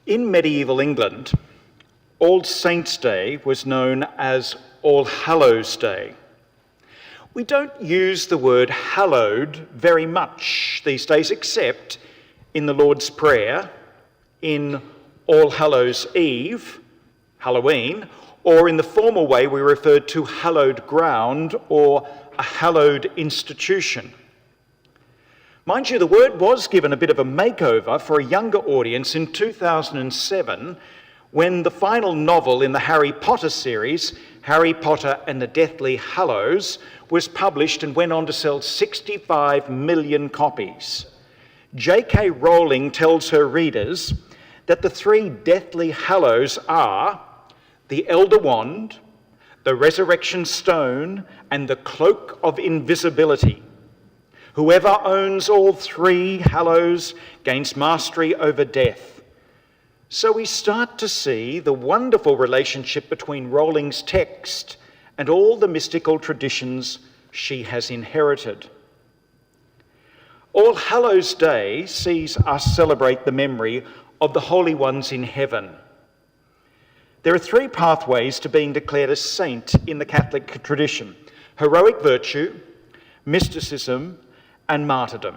In medieval England, All Saints' Day was known as All Hallows' Day. We don't use the word hallowed very much these days, except in the Lord's Prayer, in All Hallows' Eve, Halloween, or in the formal way we refer to hallowed ground or a hallowed institution. Mind you, the word was given a bit of a makeover for a younger audience in 2007 when the final novel in the Harry Potter series, Harry Potter and the Deathly Hallows, was published and went on to sell 65 million copies. J.K. Rowling tells her readers that the three Deathly Hallows are the Elder Wand, the Resurrection Stone, and the Cloak of Invisibility. Whoever owns all three hallows gains mastery over death. So we start to see the wonderful relationship between Rowling's text and all the mystical traditions she has inherited. All Hallows' Day sees us celebrate the memory of the holy ones in heaven. There are three pathways to being declared a saint in the Catholic tradition: heroic virtue, mysticism, and martyrdom.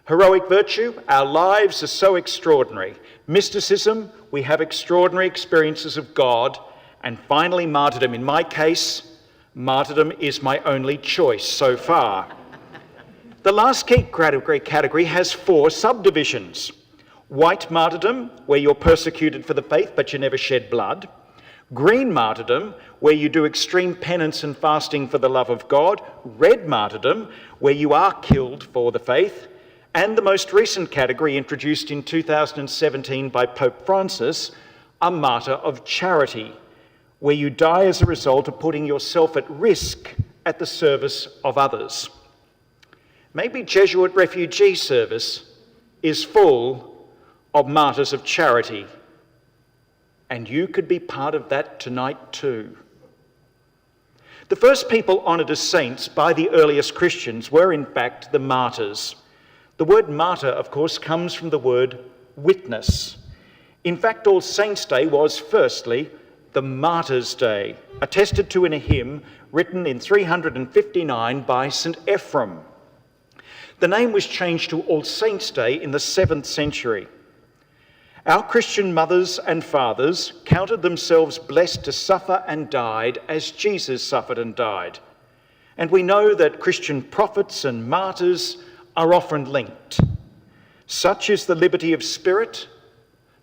Heroic virtue, our lives are so extraordinary. Mysticism, we have extraordinary experiences of God. And finally, martyrdom. In my case, martyrdom is my only choice so far. The last key category has four subdivisions. White martyrdom, where you're persecuted for the faith but you never shed blood. Green martyrdom, where you do extreme penance and fasting for the love of God. Red martyrdom, where you are killed for the faith. And the most recent category, introduced in 2017 by Pope Francis, a martyr of charity, where you die as a result of putting yourself at risk at the service of others. Maybe Jesuit refugee service is full of martyrs of charity, and you could be part of that tonight too. The first people honoured as saints by the earliest Christians were in fact the martyrs. The word martyr, of course, comes from the word witness. In fact, All Saints' Day was firstly the Martyrs' Day, attested to in a hymn written in 359 by St. Ephrem. The name was changed to All Saints' Day in the 7th century. Our Christian mothers and fathers counted themselves blessed to suffer and died as Jesus suffered and died. And we know that Christian prophets and martyrs are often linked. Such is the liberty of spirit,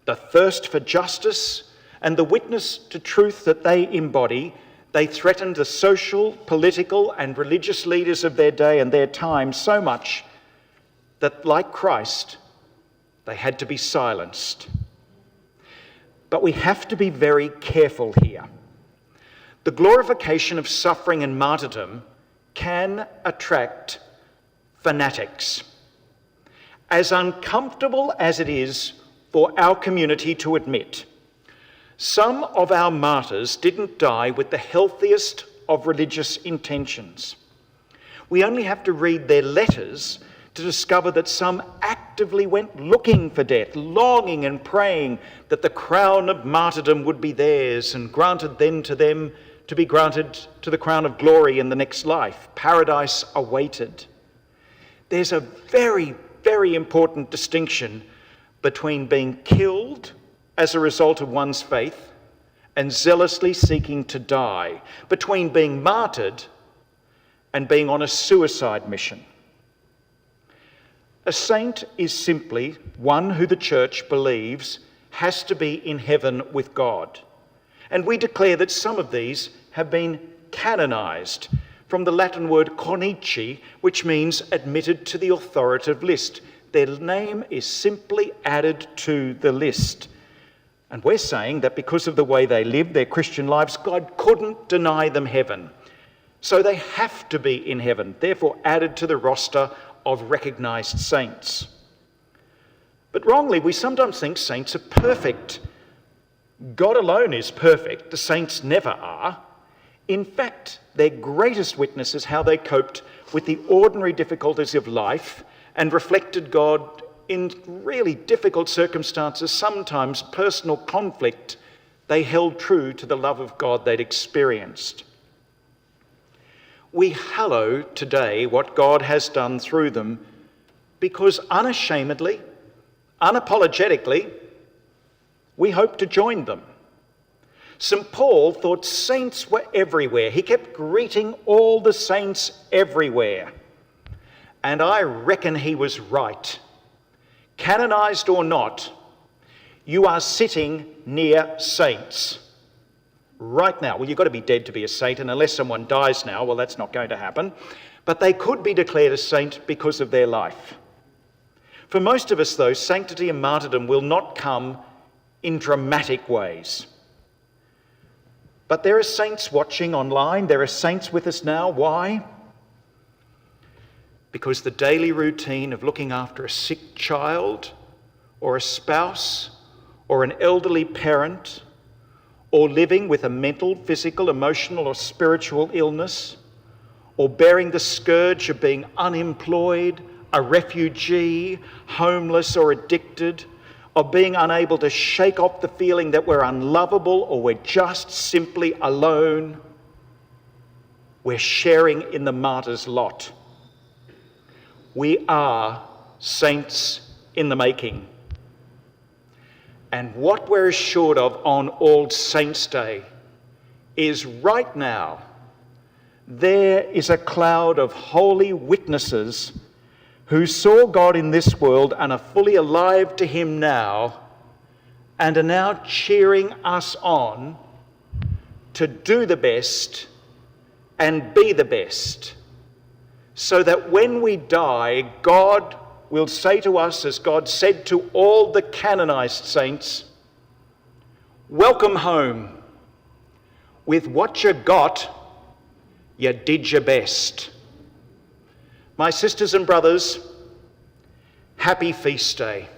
the thirst for justice, and the witness to truth that they embody. They threatened the social, political, and religious leaders of their day and their time so much that, like Christ, they had to be silenced. But we have to be very careful here. The glorification of suffering and martyrdom can attract fanatics. As uncomfortable as it is for our community to admit, some of our martyrs didn't die with the healthiest of religious intentions. We only have to read their letters to discover that some actively went looking for death, longing and praying that the crown of martyrdom would be theirs and granted then to them to be granted to the crown of glory in the next life. Paradise awaited. There's a very, very important distinction between being killed as a result of one's faith and zealously seeking to die, between being martyred and being on a suicide mission. A saint is simply one who the Church believes has to be in heaven with God. And we declare that some of these have been canonised, from the Latin word cornici, which means admitted to the authoritative list. Their name is simply added to the list. And we're saying that because of the way they lived their Christian lives, God couldn't deny them heaven. So they have to be in heaven, therefore added to the roster of recognised saints. But wrongly, we sometimes think saints are perfect. God alone is perfect. The saints never are. In fact, their greatest witness is how they coped with the ordinary difficulties of life and reflected God in really difficult circumstances, sometimes personal conflict, they held true to the love of God they'd experienced. We hallow today what God has done through them because unashamedly, unapologetically, we hope to join them. St. Paul thought saints were everywhere. He kept greeting all the saints everywhere. And I reckon he was right. Canonised or not, you are sitting near saints right now. Well, you've got to be dead to be a saint, and unless someone dies now, well, that's not going to happen. But they could be declared a saint because of their life. For most of us, though, sanctity and martyrdom will not come in dramatic ways. But there are saints watching online. There are saints with us now. Why? Because the daily routine of looking after a sick child or a spouse or an elderly parent or living with a mental, physical, emotional or spiritual illness or bearing the scourge of being unemployed, a refugee, homeless or addicted, of being unable to shake off the feeling that we're unlovable or we're just simply alone, we're sharing in the martyr's lot. We are saints in the making. And what we're assured of on All Saints' Day is right now, there is a cloud of holy witnesses who saw God in this world and are fully alive to him now and are now cheering us on to do the best and be the best, so that when we die, God will say to us, as God said to all the canonized saints, welcome home. With what you got, you did your best. My sisters and brothers, happy feast day.